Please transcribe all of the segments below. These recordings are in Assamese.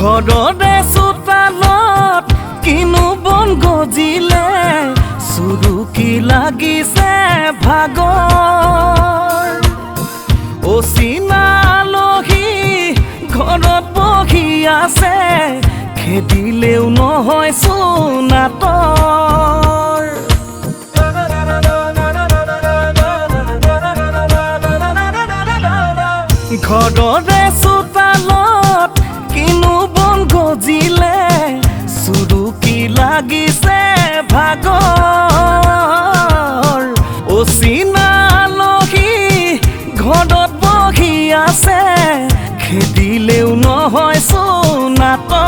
ঘৰৰে চোতালত কিনো বন গজিলে চুৰুকি লাগিছে ভাগৰ অচিনা আলহী ঘৰত বহি আছে খেদিলেও নহয় চোনাতৰ ঘৰৰে চোতালত কিনো বন গজিলে চুৰুকি লাগিছে ভাগৰ অচিনা আলহী ঘৰত বহি আছে খেদিলেও নহয় চোনাতৰ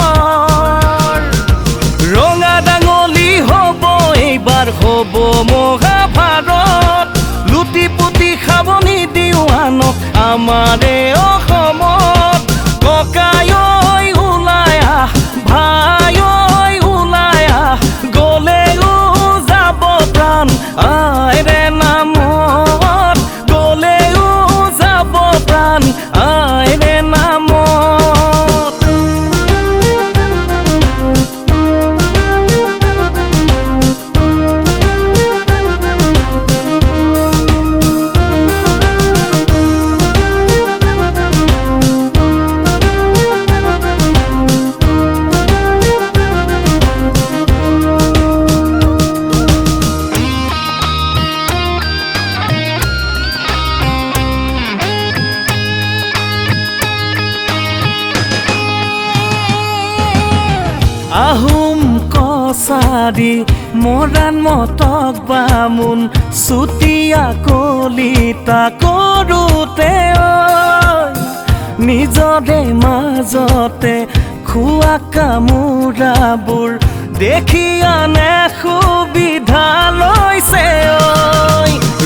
ৰঙা ডাঙলি হ'ব এইবাৰ হ'ব মহাভাৰত লুটি পুতি খাব নিদিওঁ আনক আমাৰে অসমত ককাই ঐ ওলাই আহ ভাই ঐ ওলাই আহ গলেও যাব প্ৰাণ আইৰে নামত গলেও যাব প্ৰাণ আইৰে নামত আহোম কছাৰী মৰাণ মটক বামুণ চুতীয়া কলিতা কৰোঁতে নিজৰে মাজতে খোৱা কামোৰাবোৰ দেখি আনে সুবিধা লৈছে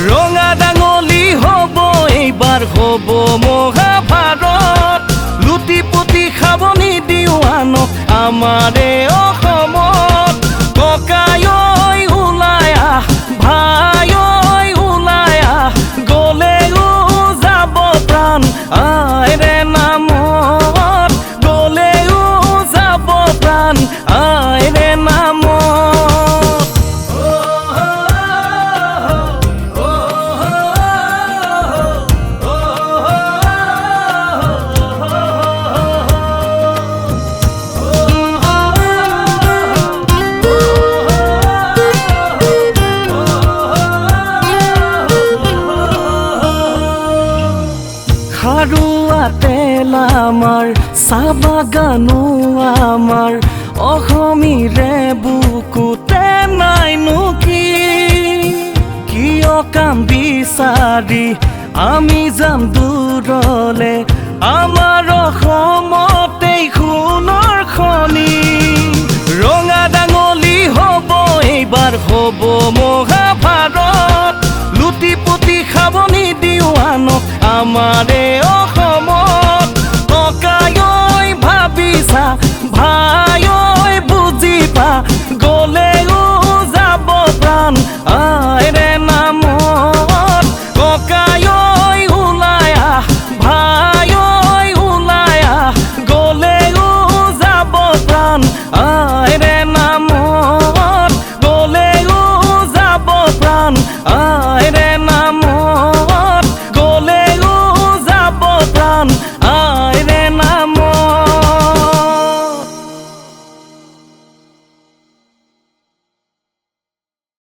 ৰঙা ডাঙলি হ'ব এইবাৰ হ'ব মহাভাৰত লুটি পুতি খাব নিদিওঁ আনক আমাৰে অসমত ককাই ঐ ওলাই আহ ভাই ঐ ওলাই আহ গলেও যাব প্ৰাণ আইৰে নামত গলেও যাব প্ৰাণ আইৰে নামত খাৰুৱা তেল আমাৰ চাহ বাগানো আমাৰ অসমীৰে বুকুতে নাইনো কিয় কাম বিচাৰি আমি যাম দূৰলে আমাৰ অসমতেই সোণৰ খনি ৰঙা ডাঙলি হ'ব এইবাৰ হ'ব মহাভাৰত লুটি পুতি খাব নিদিওঁ আনক আমাৰে